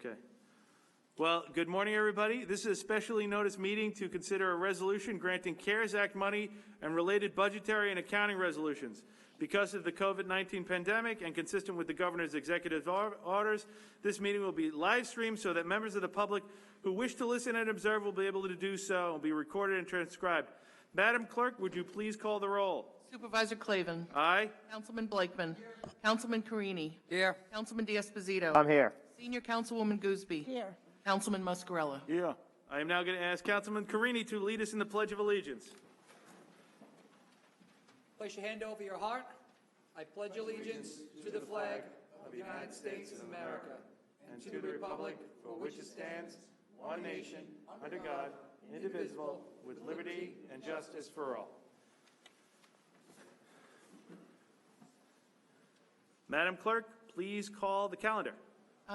Okay. Well, good morning, everybody. This is a specially noticed meeting to consider a resolution granting CARES Act money and related budgetary and accounting resolutions. Because of the COVID-19 pandemic and consistent with the governor's executive orders, this meeting will be live streamed so that members of the public who wish to listen and observe will be able to do so and will be recorded and transcribed. Madam Clerk, would you please call the roll? Supervisor Clavin. Aye. Councilman Blakeman. Here. Councilman Carini. Here. Councilman D'Esposito. I'm here. Senior Councilwoman Gooseby. Here. Councilman Muscarella. Yeah. I am now going to ask Councilman Carini to lead us in the Pledge of Allegiance. Place your hand over your heart. I pledge allegiance to the flag of the United States of America and to the republic for which it stands, one nation, under God, indivisible, with liberty and justice for all. Madam Clerk, please call the calendar.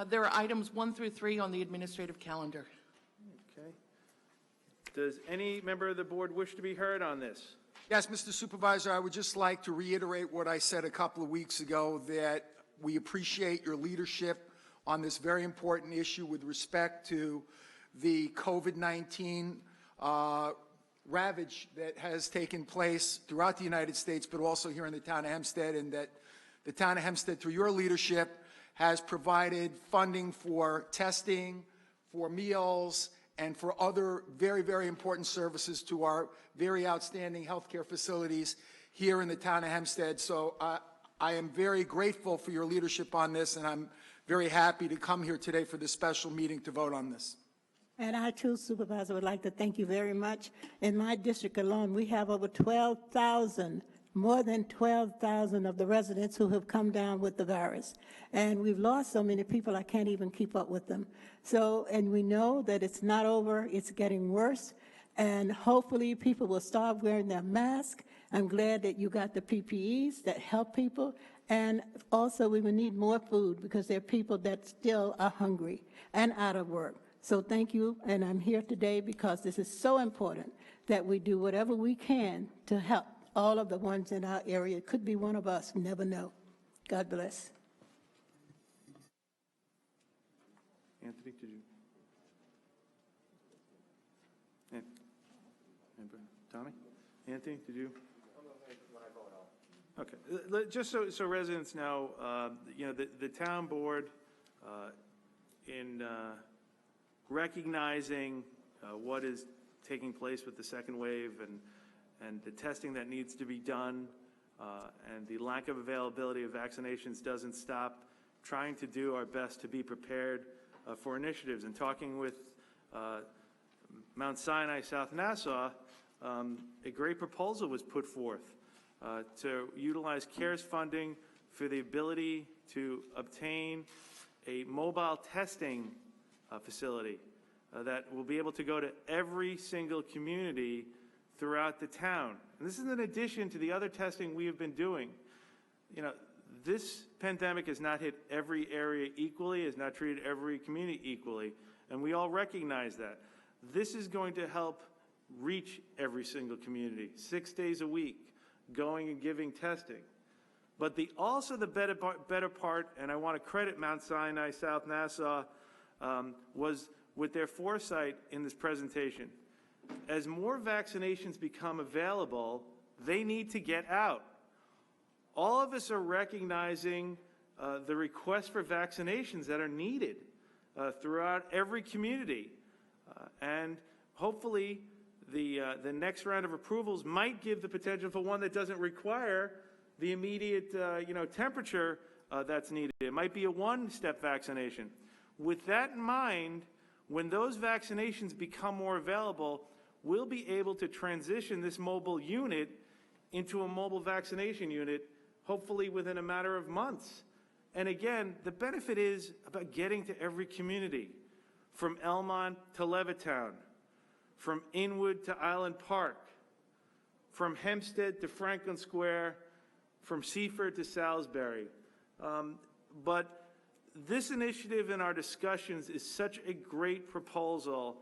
There are items 1 through 3 on the administrative calendar. Okay. Does any member of the board wish to be heard on this? Yes, Mr. Supervisor, I would just like to reiterate what I said a couple of weeks ago, that we appreciate your leadership on this very important issue with respect to the COVID-19 ravage that has taken place throughout the United States, but also here in the town of Hempstead, and that the town of Hempstead, through your leadership, has provided funding for testing, for meals, and for other very, very important services to our very outstanding healthcare facilities here in the town of Hempstead. So I am very grateful for your leadership on this, and I'm very happy to come here today for this special meeting to vote on this. And I, too, Supervisor, would like to thank you very much. In my district alone, we have over 12,000, more than 12,000 of the residents who have come down with the virus. And we've lost so many people, I can't even keep up with them. So, and we know that it's not over, it's getting worse. And hopefully people will start wearing their mask. I'm glad that you got the PPEs that help people. And also we will need more food because there are people that still are hungry and out of work. So thank you, and I'm here today because this is so important that we do whatever we can to help all of the ones in our area. It could be one of us, never know. God bless. Anthony, did you? Tommy? Anthony, did you? Okay. Just so residents know, you know, the town board, in recognizing what is taking place with the second wave and the testing that needs to be done, and the lack of availability of vaccinations doesn't stop trying to do our best to be prepared for initiatives. And talking with Mount Sinai, South Nassau, a great proposal was put forth to utilize CARES funding for the ability to obtain a mobile testing facility that will be able to go to every single community throughout the town. And this is in addition to the other testing we have been doing. You know, this pandemic has not hit every area equally, has not treated every community equally, and we all recognize that. This is going to help reach every single community, 6 days a week, going and giving testing. But also the better part, and I want to credit Mount Sinai, South Nassau, was with their foresight in this presentation. As more vaccinations become available, they need to get out. All of us are recognizing the request for vaccinations that are needed throughout every community. And hopefully the next round of approvals might give the potential for one that doesn't require the immediate temperature that's needed. It might be a one-step vaccination. With that in mind, when those vaccinations become more available, we'll be able to transition this mobile unit into a mobile vaccination unit, hopefully within a matter of months. And again, the benefit is about getting to every community, from Elmont to Levittown, from Inwood to Island Park, from Hempstead to Franklin Square, from Seaford to Salisbury. But this initiative in our discussions is such a great proposal,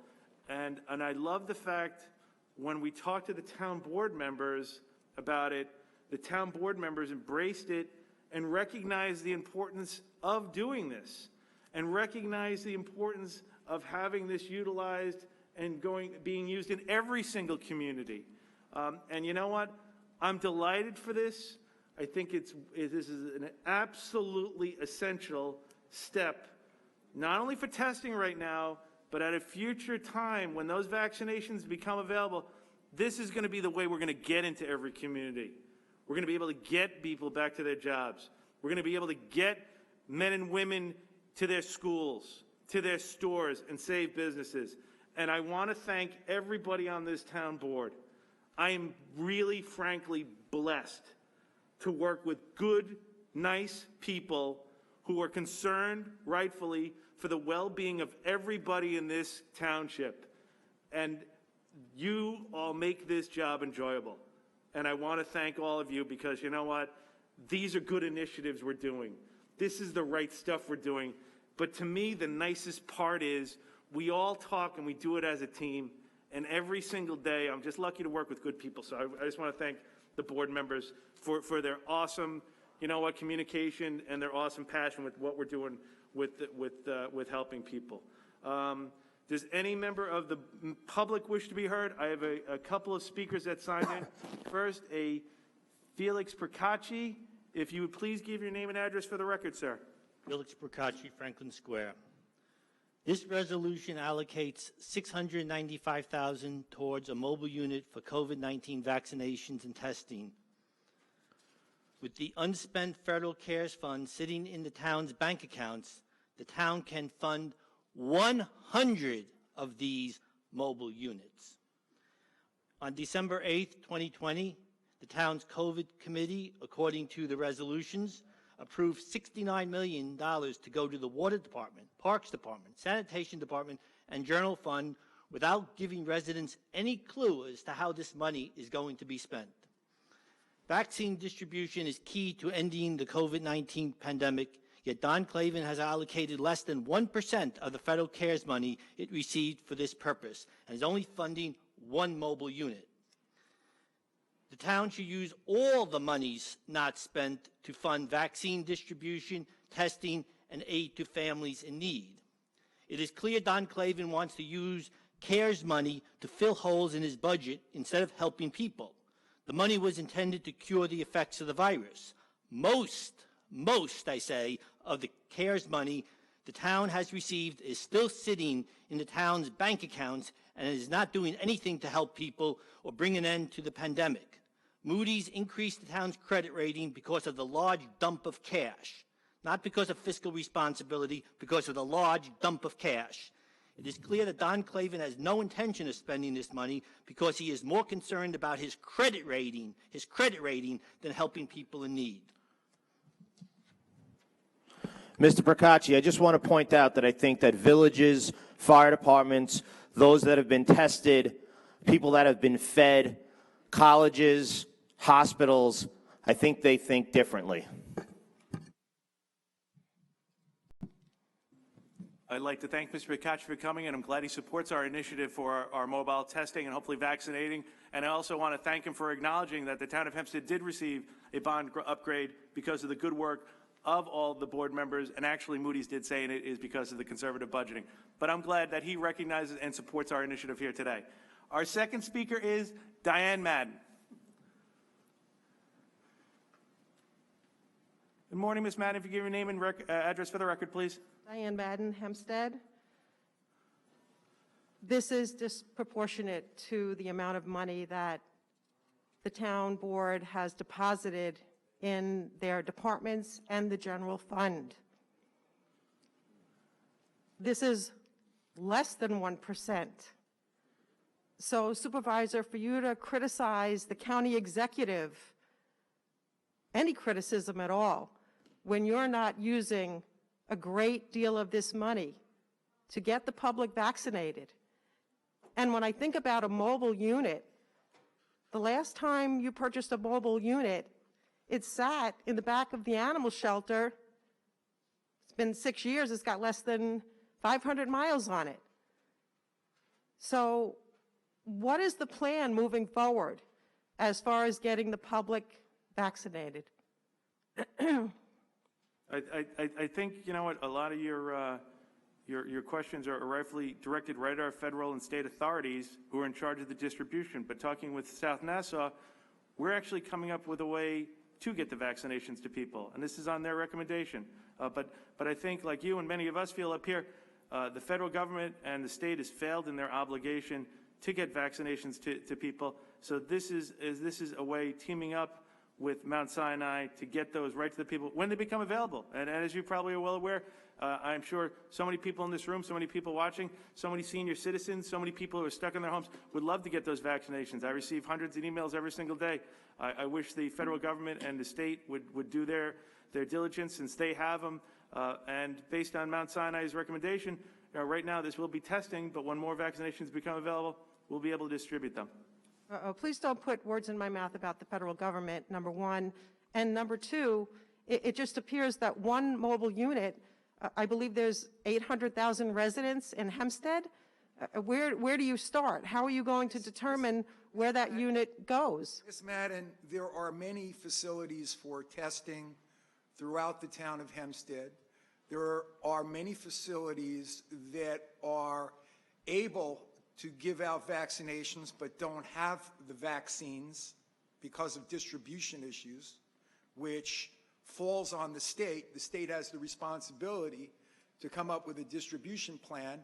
and I love the fact when we talked to the town board members about it, the town board members embraced it and recognized the importance of doing this. and recognize the importance of having this utilized and being used in every single community. And you know what? I'm delighted for this. I think this is an absolutely essential step, not only for testing right now, but at a future time when those vaccinations become available. This is going to be the way we're going to get into every community. We're going to be able to get people back to their jobs. We're going to be able to get men and women to their schools, to their stores, and save businesses. And I want to thank everybody on this town board. I am really, frankly, blessed to work with good, nice people who are concerned, rightfully, for the well-being of everybody in this township. And you all make this job enjoyable. And I want to thank all of you because, you know what? These are good initiatives we're doing. This is the right stuff we're doing. But to me, the nicest part is we all talk and we do it as a team. And every single day, I'm just lucky to work with good people. So I just want to thank the board members for their awesome, communication and their awesome passion with what we're doing with helping people. Does any member of the public wish to be heard? I have a couple of speakers that signed in. First, a Felix Procacci. If you would please give your name and address for the record, sir. Felix Procacci, Franklin Square. This resolution allocates $695,000 towards a mobile unit for COVID-19 vaccinations and testing. With the unspent federal CARES fund sitting in the town's bank accounts, the town can fund 100 of these mobile units. On December 8th, 2020, the town's COVID committee, according to the resolutions, approved $69 million to go to the Water Department, Parks Department, Sanitation Department, and General Fund without giving residents any clue as to how this money is going to be spent. Vaccine distribution is key to ending the COVID-19 pandemic, yet Don Clavin has allocated less than 1% of the federal CARES money it received for this purpose and is only funding one mobile unit. The town should use all the monies not spent to fund vaccine distribution, testing, and aid to families in need. It is clear Don Clavin wants to use CARES money to fill holes in his budget instead of helping people. The money was intended to cure the effects of the virus. Most, I say, of the CARES money the town has received is still sitting in the town's bank accounts and is not doing anything to help people or bring an end to the pandemic. Moody's increased the town's credit rating because of the large dump of cash, not because of fiscal responsibility, because of the large dump of cash. It is clear that Don Clavin has no intention of spending this money because he is more concerned about his credit rating than helping people in need. Mr. Procacci, I just want to point out that I think that villages, fire departments, those that have been tested, people that have been fed, colleges, hospitals, I think they think differently. I'd like to thank Mr. Procacci for coming, and I'm glad he supports our initiative for our mobile testing and hopefully vaccinating. And I also want to thank him for acknowledging that the town of Hempstead did receive a bond upgrade because of the good work of all the board members, and actually Moody's did say it is because of the conservative budgeting. But I'm glad that he recognizes and supports our initiative here today. Our second speaker is Diane Madden. Good morning, Ms. Madden. If you give your name and address for the record, please. Diane Madden, Hempstead. This is disproportionate to the amount of money that the town board has deposited in their departments and the general fund. This is less than 1%. So, Supervisor, for you to criticize the county executive, any criticism at all, when you're not using a great deal of this money to get the public vaccinated. And when I think about a mobile unit, the last time you purchased a mobile unit, it sat in the back of the animal shelter. It's been 6 years, it's got less than 500 miles on it. So what is the plan moving forward as far as getting the public vaccinated? I think, you know what, a lot of your questions are rightfully directed right at our federal and state authorities who are in charge of the distribution. But talking with South Nassau, we're actually coming up with a way to get the vaccinations to people, and this is on their recommendation. But I think, like you and many of us feel up here, the federal government and the state has failed in their obligation to get vaccinations to people. So this is a way, teaming up with Mount Sinai, to get those right to the people when they become available. And as you probably are well aware, I'm sure so many people in this room, so many people watching, so many senior citizens, so many people who are stuck in their homes would love to get those vaccinations. I receive hundreds of emails every single day. I wish the federal government and the state would do their diligence, since they have them. And based on Mount Sinai's recommendation, right now this will be testing, but when more vaccinations become available, we'll be able to distribute them. Please don't put words in my mouth about the federal government, number one. And number two, it just appears that one mobile unit, I believe there's 800,000 residents in Hempstead. Where do you start? How are you going to determine where that unit goes? Ms. Madden, there are many facilities for testing throughout the town of Hempstead. There are many facilities that are able to give out vaccinations but don't have the vaccines because of distribution issues, which falls on the state. The state has the responsibility to come up with a distribution plan,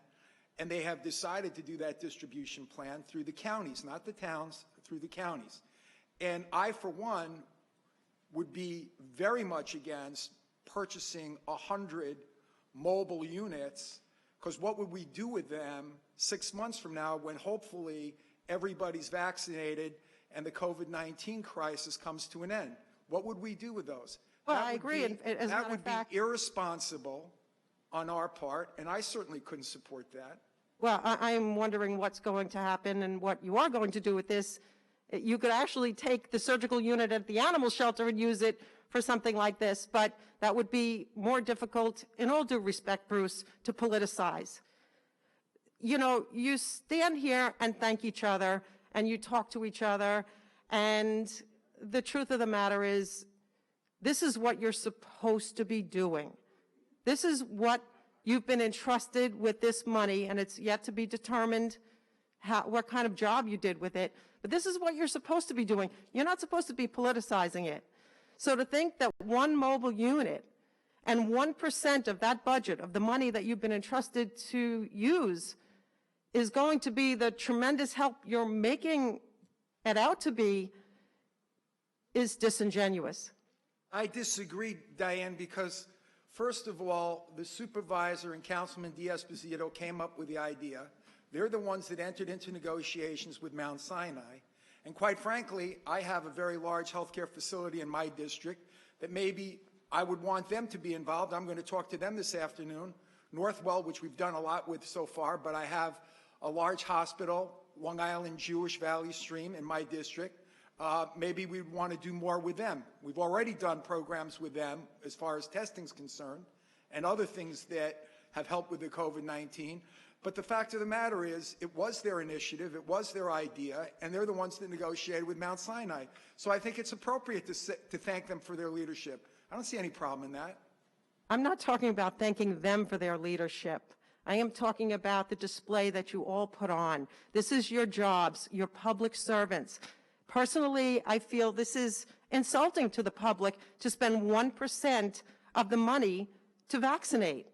and they have decided to do that distribution plan through the counties, not the towns, through the counties. And I, for one, would be very much against purchasing 100 mobile units, because what would we do with them 6 months from now when hopefully everybody's vaccinated and the COVID-19 crisis comes to an end? What would we do with those? Well, I agree. That would be irresponsible on our part, and I certainly couldn't support that. Well, I'm wondering what's going to happen and what you are going to do with this. You could actually take the surgical unit at the animal shelter and use it for something like this, but that would be more difficult, in all due respect, Bruce, to politicize. You know, you stand here and thank each other, and you talk to each other, and the truth of the matter is, this is what you're supposed to be doing. This is what you've been entrusted with, this money, and it's yet to be determined what kind of job you did with it. But this is what you're supposed to be doing. You're not supposed to be politicizing it. So to think that one mobile unit and 1% of that budget, of the money that you've been entrusted to use, is going to be the tremendous help you're making it out to be, is disingenuous. I disagree, Diane, because first of all, the supervisor and Councilman D'Esposito came up with the idea. They're the ones that entered into negotiations with Mount Sinai. And quite frankly, I have a very large healthcare facility in my district that maybe I would want them to be involved. I'm going to talk to them this afternoon. Northwell, which we've done a lot with so far, but I have a large hospital, Long Island Jewish Valley Stream in my district. Maybe we'd want to do more with them. We've already done programs with them as far as testing is concerned and other things that have helped with the COVID-19. But the fact of the matter is, it was their initiative, it was their idea, and they're the ones that negotiated with Mount Sinai. So I think it's appropriate to thank them for their leadership. I don't see any problem in that. I'm not talking about thanking them for their leadership. I am talking about the display that you all put on. This is your jobs, your public servants. Personally, I feel this is insulting to the public to spend 1% of the money to vaccinate.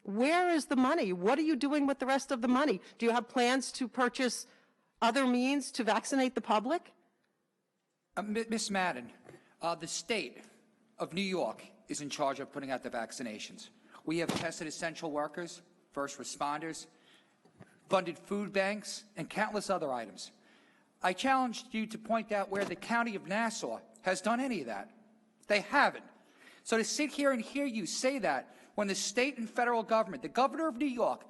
Where is the money? What are you doing with the rest of the money? Do you have plans to purchase other means to vaccinate the public? Ms. Madden, the state of New York is in charge of putting out the vaccinations. We have tested essential workers, first responders, funded food banks, and countless other items. I challenged you to point out where the county of Nassau has done any of that. They haven't. So to sit here and hear you say that when the state and federal government, the governor of New York,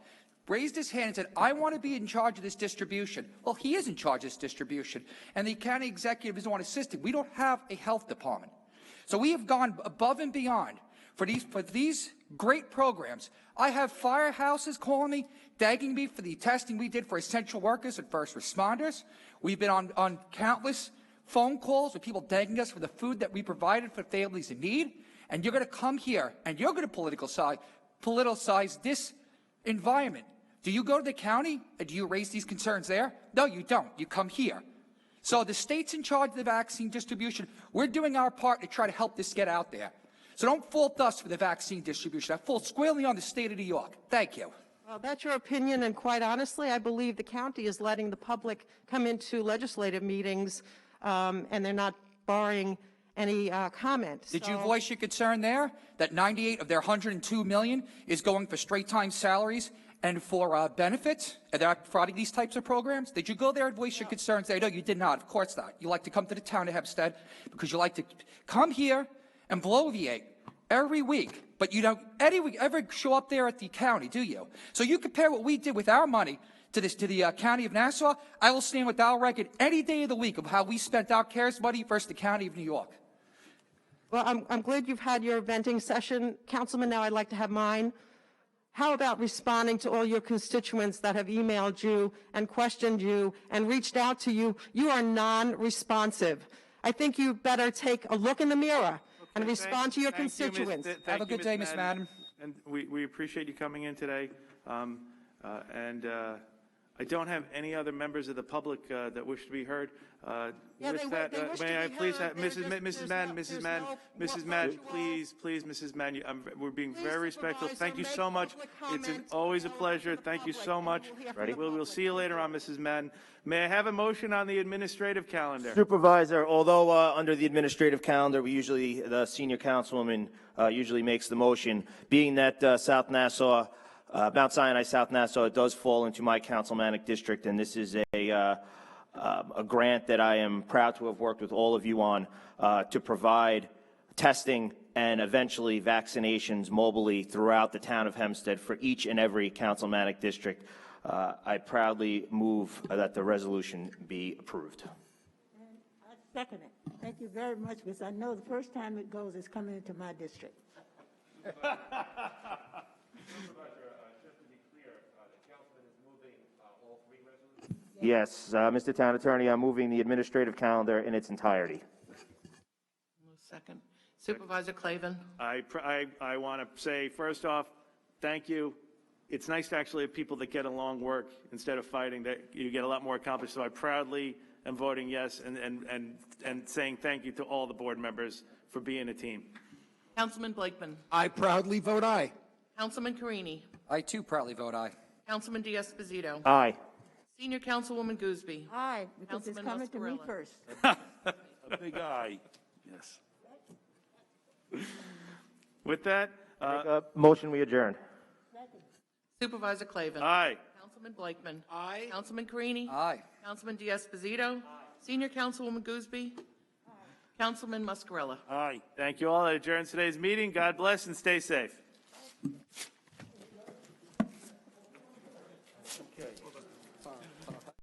raised his hand and said, I want to be in charge of this distribution. Well, he is in charge of this distribution, and the county executive doesn't want to assist him. We don't have a health department. So we have gone above and beyond for these great programs. I have firehouses calling me, thanking me for the testing we did for essential workers and first responders. We've been on countless phone calls with people thanking us for the food that we provided for families in need. and you're going to come here and you're going to politicize this environment. Do you go to the county and do you raise these concerns there? No, you don't. You come here. So the state's in charge of the vaccine distribution. We're doing our part to try to help this get out there. So don't fault us for the vaccine distribution. I fault squarely on the state of New York. Thank you. Well, that's your opinion, and quite honestly, I believe the county is letting the public come into legislative meetings, and they're not barring any comment. Did you voice your concern there that 98 of their 102 million is going for straight-time salaries and for benefits, and they're not providing these types of programs? Did you go there and voice your concerns there? No, you did not. Of course not. You like to come to the town of Hempstead because you like to come here and bloviate every week, but you don't ever show up there at the county, do you? So you compare what we did with our money to the county of Nassau. I will stand with our record any day of the week of how we spent our CARES money versus the county of New York. Well, I'm glad you've had your venting session, Councilman. Now I'd like to have mine. How about responding to all your constituents that have emailed you and questioned you and reached out to you? You are non-responsive. I think you better take a look in the mirror and respond to your constituents. Have a good day, Ms. Madden. And we appreciate you coming in today. I don't have any other members of the public that wish to be heard. With that, may I please have Mrs. Madden, please, Mrs. Madden, we're being very respectful. Thank you so much. It's always a pleasure. Thank you so much. We'll see you later on, Mrs. Madden. May I have a motion on the administrative calendar? Supervisor, although under the administrative calendar, the senior councilwoman usually makes the motion, being that South Nassau, Mount Sinai, South Nassau, it does fall into my councilmanic district, and this is a grant that I am proud to have worked with all of you on to provide testing and eventually vaccinations mobily throughout the town of Hempstead for each and every councilmanic district. I proudly move that the resolution be approved. And I second it. Thank you very much, because I know the first time it goes is coming into my district. Yes, Mr. Town Attorney, I'm moving the administrative calendar in its entirety. Second. Supervisor Clavin. I want to say, first off, thank you. It's nice to actually have people that get along work instead of fighting, that you get a lot more accomplished. So I proudly am voting yes and saying thank you to all the board members for being a team. Councilman Blakeman. I proudly vote aye. Councilman Carini. I, too, proudly vote aye. Councilman D'Esposito. Aye. Senior Councilwoman Gooseby. Aye, because it's Councilman coming to me Muscarella. first. A big aye. Yes. With that, Motion we adjourn. Supervisor Clavin. aye. Councilman Blakeman. Aye. Councilman Carini. Aye. Councilman D'Esposito. Senior Councilwoman Gooseby. Councilman Muscarella. Aye. Thank you all. That adjourns today's meeting. God bless and stay safe.